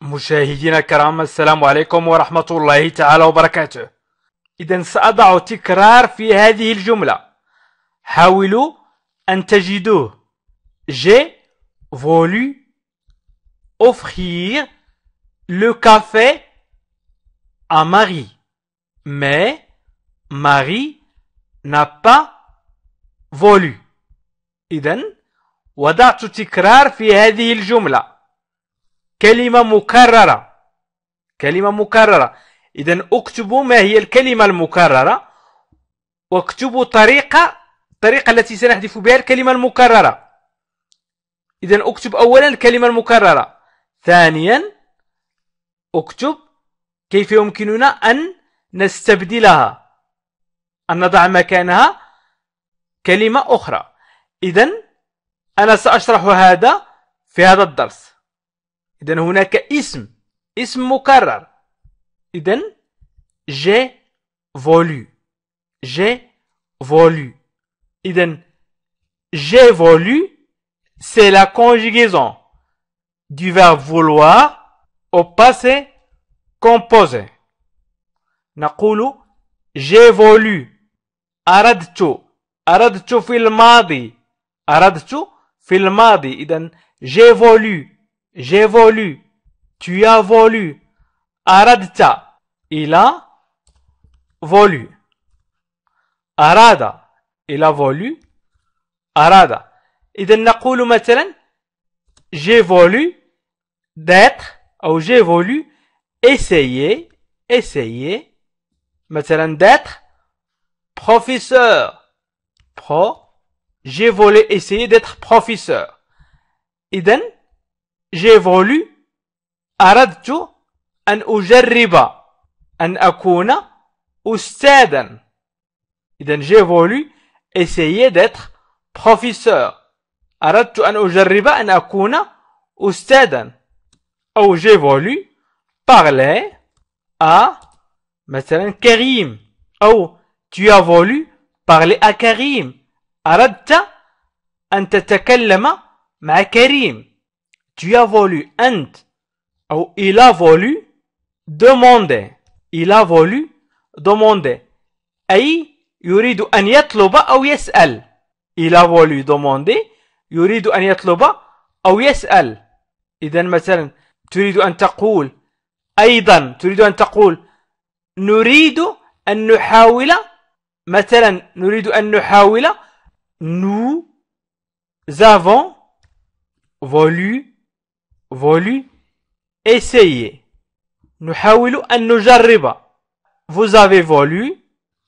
مشاهدينا الكرام، السلام عليكم ورحمة الله تعالى وبركاته. إذا سأضع تكرار في هذه الجملة، حاولوا أن تجدوه. J'ai voulu offrir le café à Marie, mais Marie n'a pas voulu. إذن وضعت تكرار في هذه الجملة، كلمة مكررة. إذن اكتبوا ما هي الكلمة المكررة، واكتبوا الطريقة التي سنحذف بها الكلمة المكررة. إذن اكتب أولا الكلمة المكررة، ثانيا اكتب كيف يمكننا أن نستبدلها، أن نضع مكانها كلمة أخرى. إذن أنا سأشرح هذا في هذا الدرس. إذن هناك اسم مكرر. إذن j'ai voulu. إذن j'ai voulu, c'est la conjugaison du verbe vouloir au passé composé. نقول j'ai voulu. أردت في الماضي. إذن j'ai voulu. Tu as voulu. أردت. Il a voulu. أراد. Il a voulu. أراد. إذن نقول مثلا j'ai voulu d'être أو j'ai voulu essayer مثلا d'être professeur. J'ai voulu essayer d'être professeur. إذن j'ai voulu أردت أن أجرب أن أكون أستاذا. إذن j'ai voulu essayer d'être professeur. أردت أن أجرب أن أكون أستاذا. أو j'ai voulu parler à مثلا كريم، أو tu as voulu parler à كريم. أردت أن تتكلم مع كريم. Tu as voulu أنت، أو il a voulu demander. أي يريد أن يطلب أو يسأل. Il a voulu demander يريد أن يطلب أو يسأل. إذن مثلا تريد أن تقول نريد أن نحاول، مثلا نريد أن نحاول. Nous avons voulu essayer. نحاول أن نجرب. Vous avez voulu.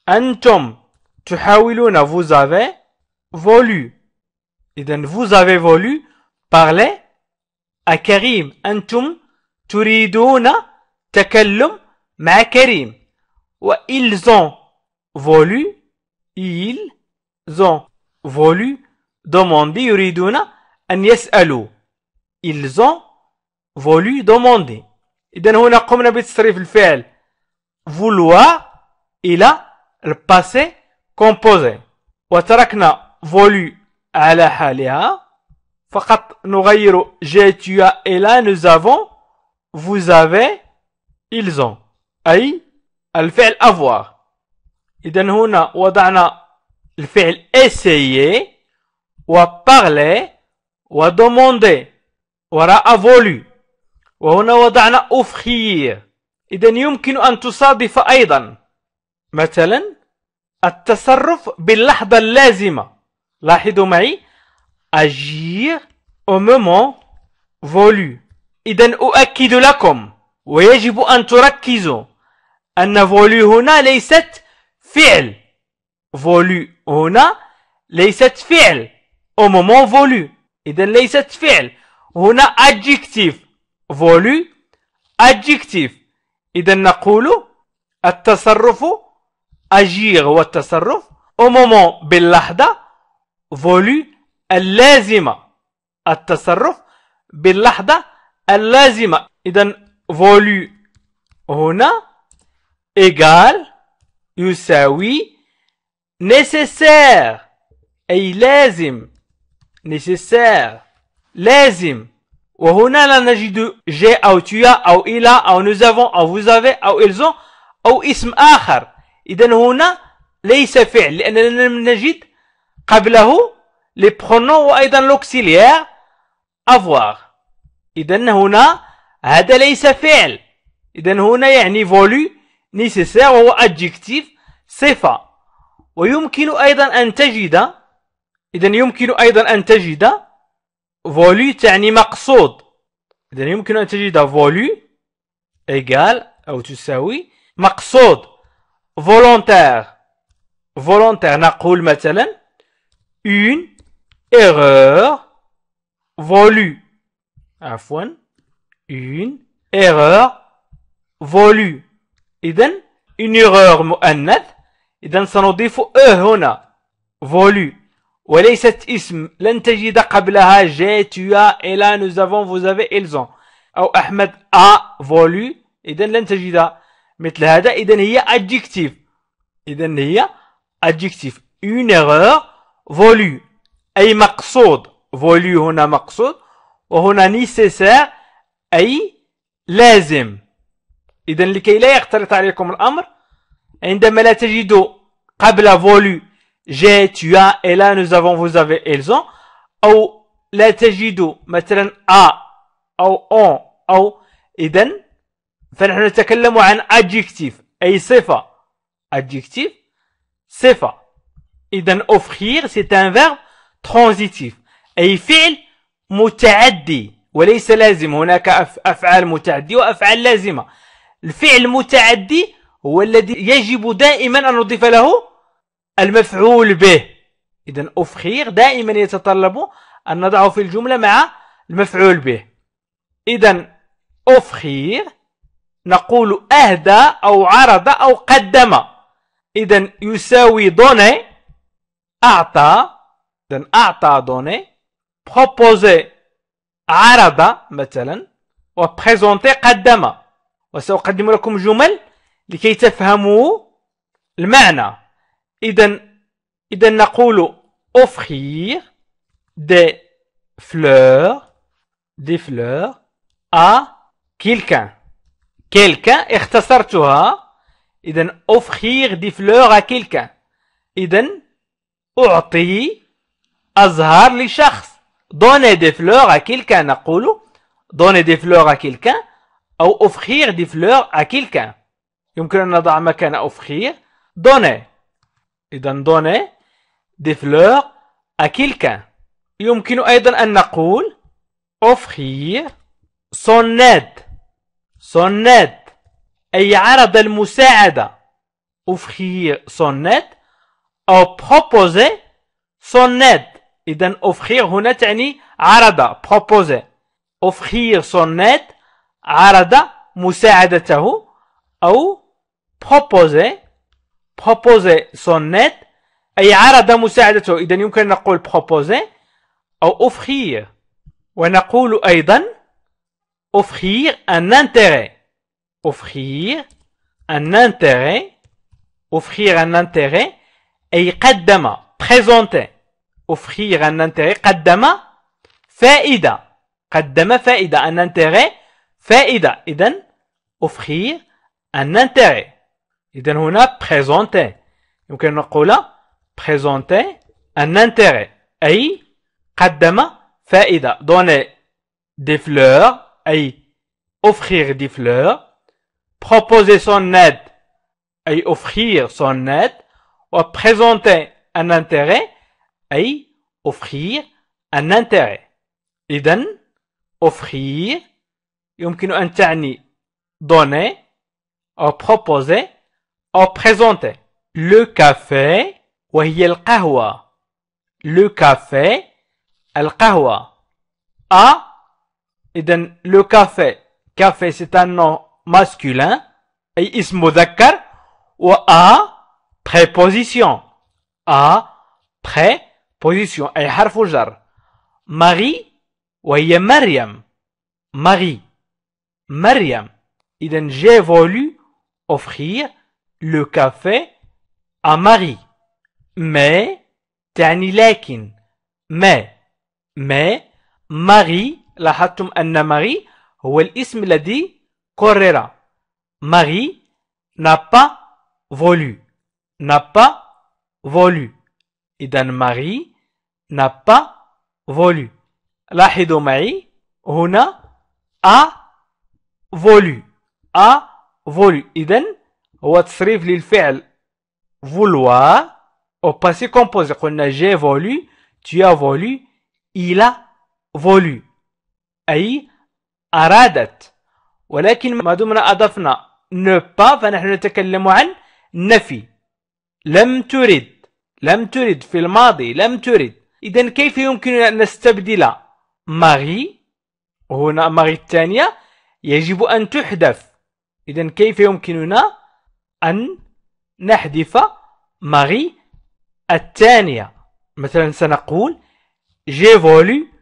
أنتم تحاولون. Vous avez voulu. إذن vous avez voulu parler à كريم. أنتم تريدون تكلم مع كريم. وإils ont voulu demander يريدون أن يسألوا. Ils ont voulu demander. إذن هنا قمنا بتصريف الفعل vouloir إلى الباسé composé، وتركنا voulu على حالها، فقط نغير j'ai, tu as et là nous avons vous avez ils ont، أي الفعل avoir. إذن هنا وضعنا الفعل essayer وparler ودemander وراء voulu، وهنا وضعنا offrir. إذن يمكن أن تصادف أيضا مثلا التصرف باللحظة اللازمة. لاحظوا معي agir au moment voulu. إذن أؤكد لكم ويجب أن تركزوا أن voulu هنا ليست فعل. voulu هنا ليست فعل au moment voulu. إذن ليست فعل. هنا adjectif. voulu adjectif. إذن نقول التصرف agir هو التصرف au moment باللحظة. voulu اللازمة. التصرف باللحظة اللازمة. إذن voulu هنا égal يساوي nécessaire، أي لازم. nécessaire لازم. وهنا لا نجد j'ai أو tu as أو il a أو nous avons أو vous avez أو ils ont أو اسم آخر. إذن هنا ليس فعل لأننا لم نجد قبله les pronoms وأيضا l'auxiliaire avoir. إذن هنا هذا ليس فعل. إذن هنا يعني voulu nécessaire وهو adjectif صفة. ويمكن أيضا أن تجد إذن يمكن أيضا أن تجد voulu تعني مقصود. إذن يمكن أن تجد voulu égal أو تساوي مقصود volontaire. volontaire نقول مثلا une erreur voulue. عفوا une erreur voulue. إذن une erreur مؤنث. إذن سنضيف هنا voulu وليست اسم. لن تجد قبلها j'ai tu as et là nous avons vous avez ils ont أو أحمد a voulu. إذن لن تجد مثل هذا. إذن هي adjectif. إذن هي adjectif une erreur voulu أي مقصود. voulu هنا مقصود وهنا nécessaire أي لازم. إذن لكي لا يختلط عليكم الأمر عندما لا تجدوا قبل voulu j'ai tu as et là nous avons vous avez ils ont أو لا تجدوا مثلا a أو on أو إذن فنحن نتكلم عن adjectif أي صفة. adjectif صفة. إذن offrir c'est un verbe transitif أي فعل متعدي وليس لازم. هناك أفعال متعدية وأفعال لازمة. الفعل المتعدي هو الذي يجب دائما أن نضيف له المفعول به. إذن offrir دائما يتطلب أن نضعه في الجملة مع المفعول به. إذن offrir نقول أهدى أو عرض أو قدم. إذن يساوي donner أعطى. إذن أعطى donner proposer عرض مثلا وبريزونتي قدم. وسأقدم لكم جمل لكي تفهموا المعنى. إذن نقول offrir des fleurs à quelqu'un. quelqu'un اختصرتها. إذن offrir des fleurs à quelqu'un. إذن أعطي أزهار لشخص. donner des fleurs à quelqu'un نقول donner des fleurs à quelqu'un أو offrir des fleurs à quelqu'un. يمكن أن نضع مكان offrir donner. إذن donner des fleurs à quelqu'un. يمكن أيضا أن نقول offrir son aide. son aide أي عرض المساعدة. offrir son aide أو proposer son aide. إذن offrir هنا تعني عرض proposer. offrir son aide عرض مساعدته أو proposer son aide أي عرض مساعدته. إذن يمكن أن نقول proposer أو offrir. ونقول أيضا offrir un intérêt. offrir un intérêt. offrir un intérêt أي قدم présenter. offrir un intérêt قدم فائدة. قدم فائدة un intérêt فائدة. إذن offrir un intérêt. إذن هنا présenter يمكن أن نقول présenter un intérêt أي قدم فائدة. donner des fleurs أي offrir des fleurs. proposer son aide أي offrir son aide. وprésenter un intérêt أي offrir un intérêt. إذن offrir يمكن أن تعني donner أو proposer أو présenter. le café وهي القهوة. le café القهوة. a إذن le café c'est un nom masculin أي اسم مذكر. و a préposition. a préposition أي حرف جر. ماري وهي مريم. مريم. إذن j'ai voulu offrir le café à Marie. mais تعني لكن. mais Marie لاحظتم أن ماري هو الاسم الذي كرر. ماري n'a pas voulu. n'a pas voulu. إذا ماري n'a pas voulu. لاحظوا معي هنا a voulu. a voulu. إذا هو تصريف للفعل vouloir au passé composé. قلنا j'ai voulu, tu as voulu, il a voulu. أي أرادت. ولكن ما دمنا أضفنا ne pas فنحن نتكلم عن نفي. لم ترد. لم ترد في الماضي. لم ترد. إذن كيف يمكننا أن نستبدل ماري؟ هنا ماري الثانية يجب أن تحذف. إذن كيف يمكننا أن نحذف ماري الثانية؟ مثلا سنقول j'ai voulu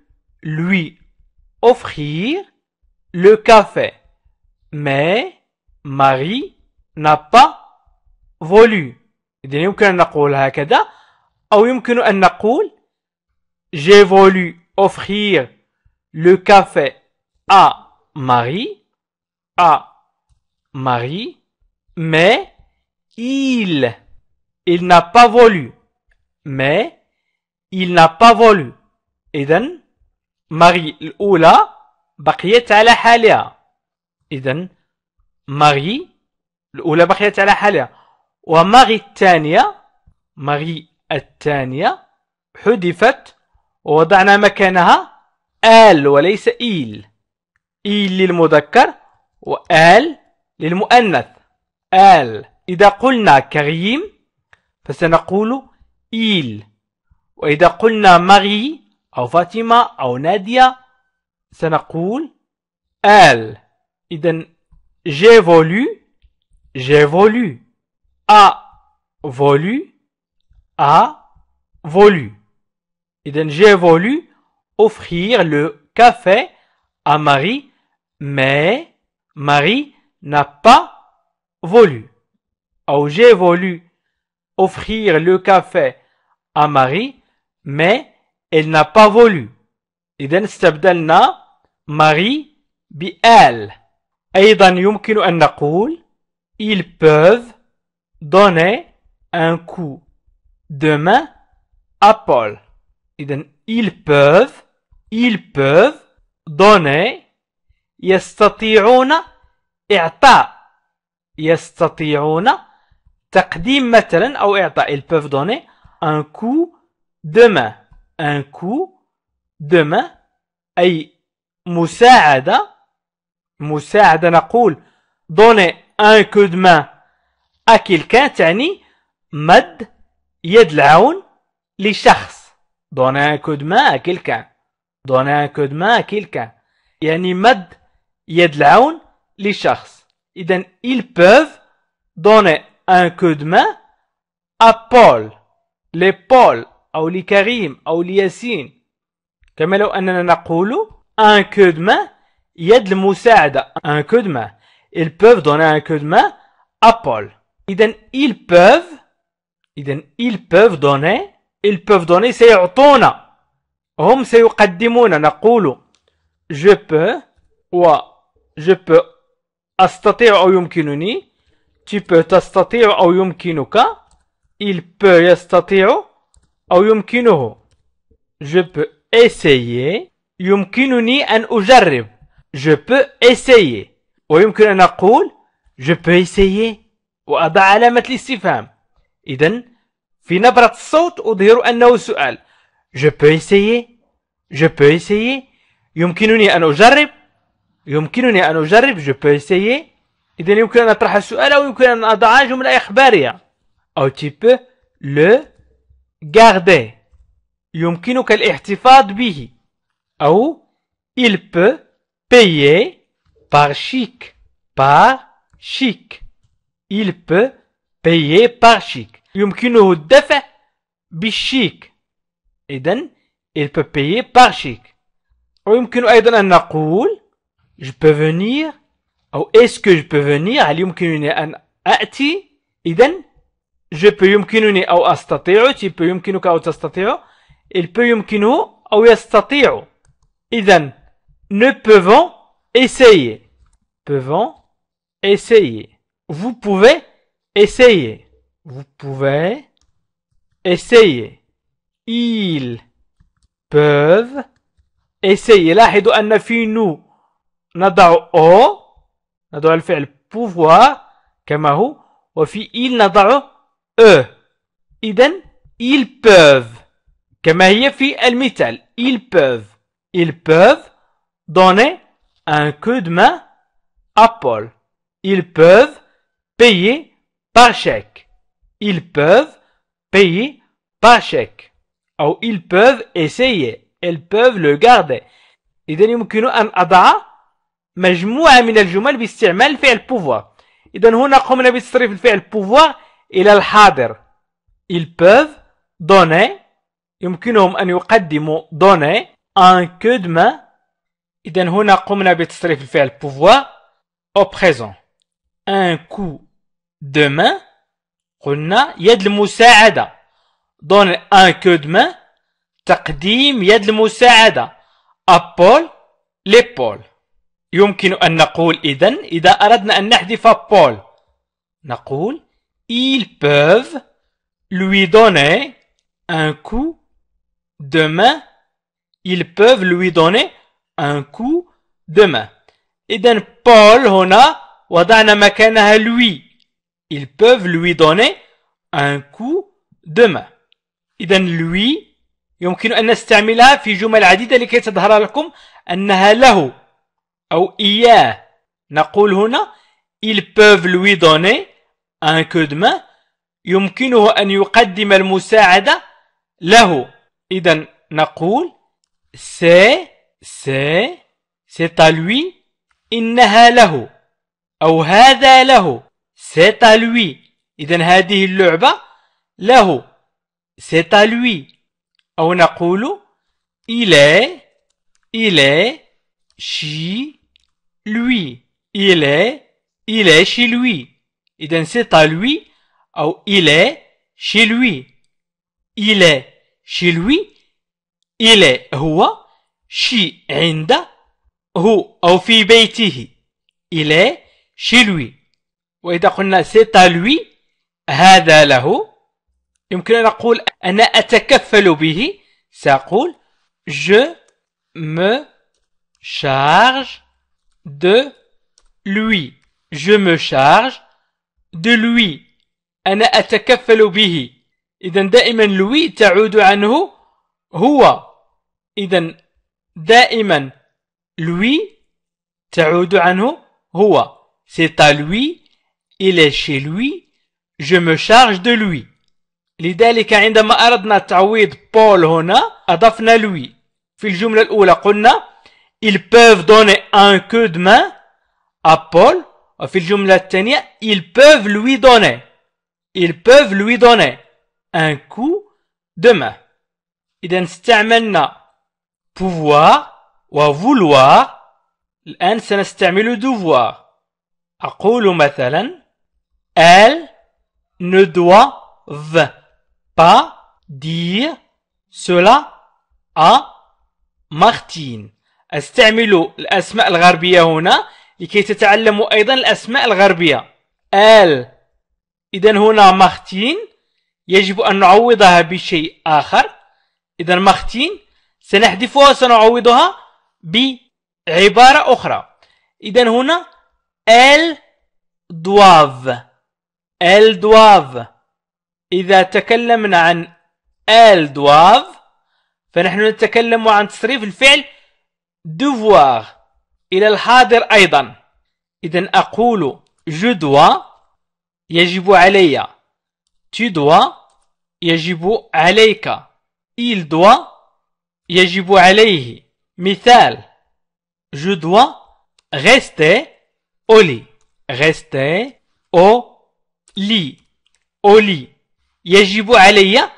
lui offrir le café mais Marie n'a pas voulu. إذن يمكن أن نقول هكذا أو يمكن أن نقول j'ai voulu offrir le café à Marie mais il n'a pas voulu. mais il n'a pas voulu. إذن ماري الأولى بقيت على حالها. إذن ماري الأولى بقيت على حالها وماري الثانية حذفت ووضعنا مكانها آل وليس إيل. إيل للمذكر وآل للمؤنث. آل. إذا قلنا كريم فسنقول إيل. وإذا قلنا ماري أو فاطمة أو نادية سنقول آل. إذن j'ai voulu a voulu. إذن j'ai voulu offrir le café à Marie mais Marie n'a pas voulu. أو j'ai voulu offrir le café à Marie mais elle n'a pas voulu. إذن استبدلنا ماري بآل. أيضا يمكن أن نقول ils peuvent donner un coup de main à Paul. إذن ils peuvent donner يستطيعون إعطاء. يستطيعون تقديم مثلا أو إعطاء. ils peuvent donner un coup de main. un coup de main أي مساعدة. نقول donner un coup de main à quelqu'un تعني مد يد العون لشخص. donner un coup de main à quelqu'un. donner un coup de main à quelqu'un يعني مد يد العون لشخص. إذن ils peuvent donner un coup de main à Paul. لبول أو لكريم أو لياسين. كما لو أننا نقول un coup de main يد المساعدة. un coup de main. ils peuvent donner un coup de main à Paul. إذن ils peuvent donner سيعطونا. هم سيقدمون. نقول je peux أستطيع أو يمكنني. tu peux تستطيع أو يمكنك. il peut يستطيع أو يمكنه. je peux essayer. يمكنني أن أجرب. je peux essayer. ويمكن أن أقول je peux essayer وأضع علامة الاستفهام. إذن في نبرة الصوت أظهر أنه سؤال. je peux essayer. يمكنني أن أجرب. je peux essayer. إذن يمكن أن أطرح السؤال أو يمكن أن أضع جملة إخبارية. أو tu peux le garder. يمكنك الاحتفاظ به. أو il peut payer par chèque. il peut payer par chèque. يمكنه الدفع بالشيك. إذن il peut payer par chèque. ويمكن أيضا أن نقول je peux venir أو est-ce que je peux venir. هل يمكنني أن أأتي. إذن je peux يمكنني أو أستطيع. tu peux يمكنك أو تستطيع. il peut يمكنه أو يستطيع. إذن ne pouvons essayer. Pouvons essayer. Vous pouvez essayer. Vous pouvez essayer. Ils peuvent essayer. لاحظوا أن في nous نضع au نضع الفعل pouvoir كما هو وفي ils نضع e. إذن ils peuvent كما هي في المثال. Ils peuvent donner un coup de main à Paul. Ils peuvent payer par chèque. Ils peuvent payer par chèque. أو ils peuvent essayer. Ils peuvent le garder. إذن يمكن أن أضع مجموعة من الجمل باستعمال الفعل pouvoir. إذن هنا قمنا بتصريف الفعل pouvoir إلى الحاضر. Ils peuvent donner يمكنهم أن يقدموا donner un coup de main. إذن هنا قمنا بتصريف الفعل pouvoir au présent. Un coup de main قلنا يد المساعدة. donner un coup de main تقديم يد المساعدة. Paul l'épaule. يمكن أن نقول إذا أردنا أن نحذف Paul نقول ils peuvent lui donner un coup de main. Ils peuvent lui donner un coup de main. إذن Paul هنا وضعنا مكانها lui. Ils peuvent lui donner un coup de main. إذن lui يمكن أن نستعملها في جمل عديدة لكي تظهر لكم أنها له أو إياه. نقول هنا ils peuvent lui donner un coup de main. يمكنه أن يقدم المساعدة له. إذن نقول c'est à lui. إنها له أو هذا له. c'est à lui. إذن هذه اللعبة له. c'est à lui. أو نقول il est chez lui. il est chez lui. إذن c'est à lui أو il est chez lui. il est chez lui. il est هو. chez عنده. هو أو في بيته. il est chez lui. وإذا قلنا c'est à lui هذا له يمكن أن نقول أنا أتكفل به. سأقول je me charge de lui. je me charge de lui. أنا أتكفل به. إذن دائما lui تعود عنه هو. إذن دائما lui تعود عنه هو. c'est à lui. il est chez lui. je me charge de lui. لذلك عندما أردنا تعويض بول هنا أضفنا lui. في الجملة الأولى قلنا ils peuvent donner un coup de main à Paul. وفي الجملة الثانية ils peuvent lui donner un coup de main. إذا استعملنا pouvoir وvouloir. الآن سنستعمل devoir. أقول مثلا elles ne doivent pas dire cela à Martine. استعمل الأسماء الغربية هنا لكي تتعلموا أيضا الأسماء الغربية. ال إذن هنا مارتين يجب أن نعوضها بشيء آخر. إذن مارتين سنحذفها وسنعوضها بعبارة أخرى. إذن هنا elles doivent. إذا تكلمنا عن elles doivent فنحن نتكلم عن تصريف الفعل devoir إلى الحاضر أيضا. إذن أقول je dois يجب علي. tu dois يجب عليك. il doit يجب عليه. مثال je dois rester au lit. rester au lit. au lit. يجب علي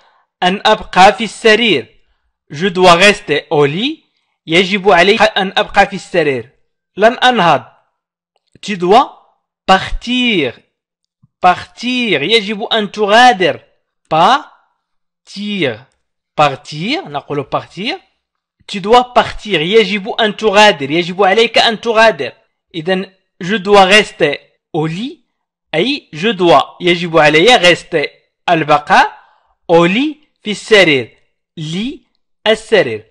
أن أبقى في السرير. je dois rester au lit. يجب علي أن أبقى في السرير. لن أنهض. tu dois partir. يجب أن تغادر. partir نقول partir. tu dois partir. يجب أن تغادر. يجب عليك أن تغادر. إذن je dois rester au lit أي je dois يجب علي rester البقاء au lit في السرير. lit السرير.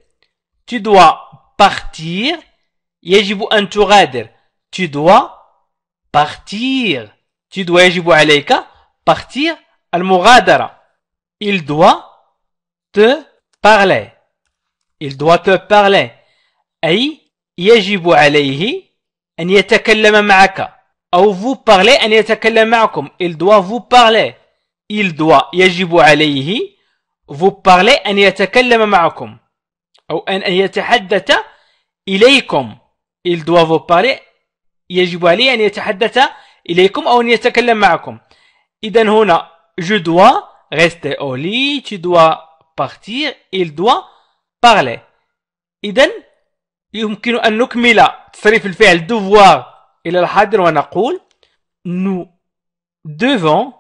tu dois partir يجب أن تغادر. tu dois partir. tu dois يجب عليك partir المغادرة. il doit te parler. il doit te parler أي يجب عليه أن يتكلم معك أو vous parler أن يتكلم معكم. il doit vous parler. il doit يجب عليه vous parler أن يتكلم معكم أو أن يتحدث إليكم. il doit vous parler يجب عليه أن يتحدث إليكم أو أن يتكلم معكم. إذن هنا je dois rester au lit. tu dois partir. il doit parler. إذن يمكن أن نكمل تصريف الفعل devoir إلى الحاضر ونقول nous devons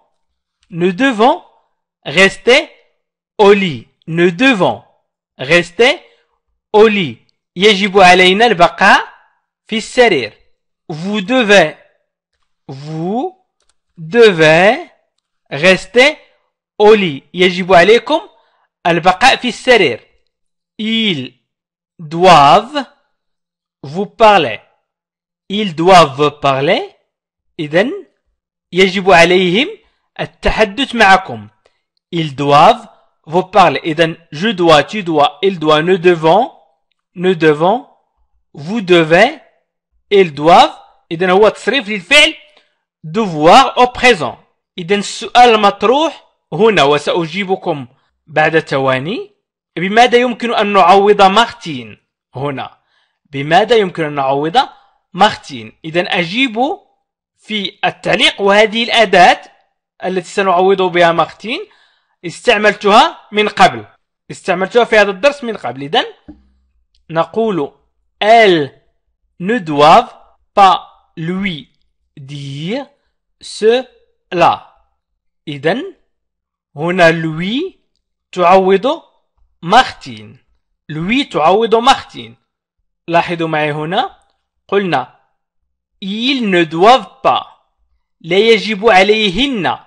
rester au lit. nous devons rester au lit. يجب علينا البقاء في السرير. vous devez rester au lit. يجب عليكم البقاء في السرير. ils doivent vous parler. ils doivent parler. إذن يجب عليهم التحدث معكم. ils doivent vous parler. إذن je dois, tu dois, il doit, nous devons, vous devez, ils doivent. إذن هو تصريف للفعل devoir au présent. إذن السؤال المطروح هنا وسأجيبكم بعد ثواني. بماذا يمكن أن نعوض مارتين هنا؟ بماذا يمكن أن نعوض مارتين؟ إذن أجيب في التعليق. وهذه الأداة التي سنعوض بها مارتين استعملتها من قبل. استعملتها في هذا الدرس من قبل. إذن نقول elles ne doivent pas lui dire cela. إذن هنا lui تعوض مارتين. lui تعوض مارتين. لاحظوا معي هنا قلنا ils ne doivent pas لا يجب عليهن.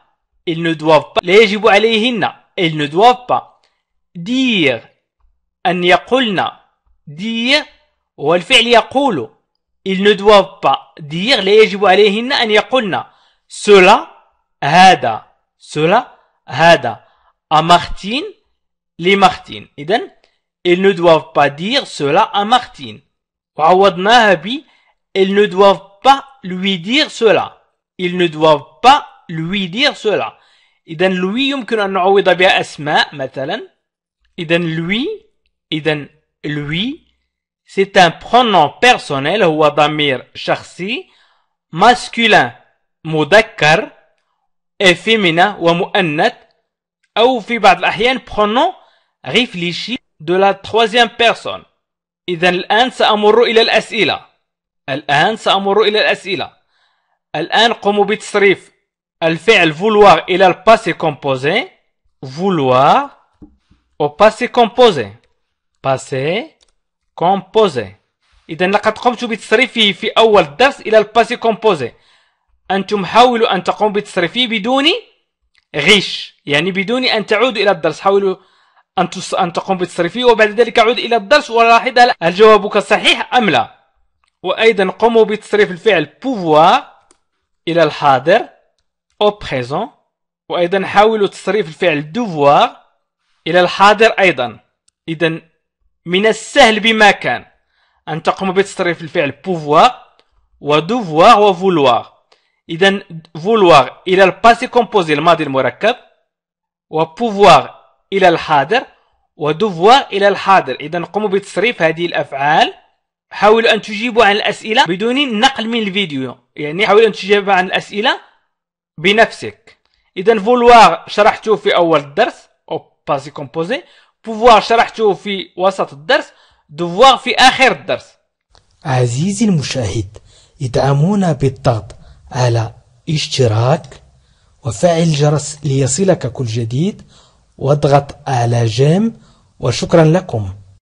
ils ne doivent pas لا يجب عليهن. ils ne doivent pas dire أن يقولن. dire هو الفعل يقول. ils ne doivent pas dire لا يجب عليهن أن يقولن cela هذا. cela هذا à Martine لمارتين. إذن ils ne doivent pas dire cela à Martine. وعوضناها ب ils ne doivent pas lui dire cela. ils ne doivent pas lui dire cela. إذن lui يمكن أن نعوض بها أسماء مثلا. إذن lui c'est un pronom personnel هو ضمير شخصي masculin مذكر et féminin ومؤنث أو في بعض الأحيان pronom réfléchi de la troisième personne. إذن الآن سأمر إلى الأسئلة. الآن قوموا بتصريف الفعل vouloir إلى الباسي composé. vouloir au passé composé. إذن لقد قمت بتصريفه في أول درس إلى الباسي composé. أنتم حاولوا أن تقوموا بتصريفه بدون غش. يعني بدون أن تعودوا إلى الدرس. حاولوا أن تقوم بتصريفه وبعد ذلك عود إلى الدرس ولاحظ هل جوابك صحيح أم لا. وأيضا قوموا بتصريف الفعل pouvoir إلى الحاضر au présent. وأيضا حاولوا تصريف الفعل devoir إلى الحاضر أيضا. إذن من السهل بمكان أن تقوموا بتصريف الفعل pouvoir وdevoir وvouloir. إذن vouloir إلى الباسي composé الماضي المركب وpouvoir إلى الحاضر ودوفوار إلى الحاضر. إذن قوموا بتصريف هذه الأفعال. حاولوا أن تجيبوا عن الأسئلة بدون نقل من الفيديو. يعني حاولوا أن تجيبوا عن الأسئلة بنفسك. إذن فولوار شرحته في أول الدرس أو باسي كومبوزي. بوفوار شرحته في وسط الدرس. دوفوار في آخر الدرس. عزيزي المشاهد، ادعمونا بالضغط على اشتراك وفعل الجرس ليصلك كل جديد واضغط على جيم. وشكرا لكم.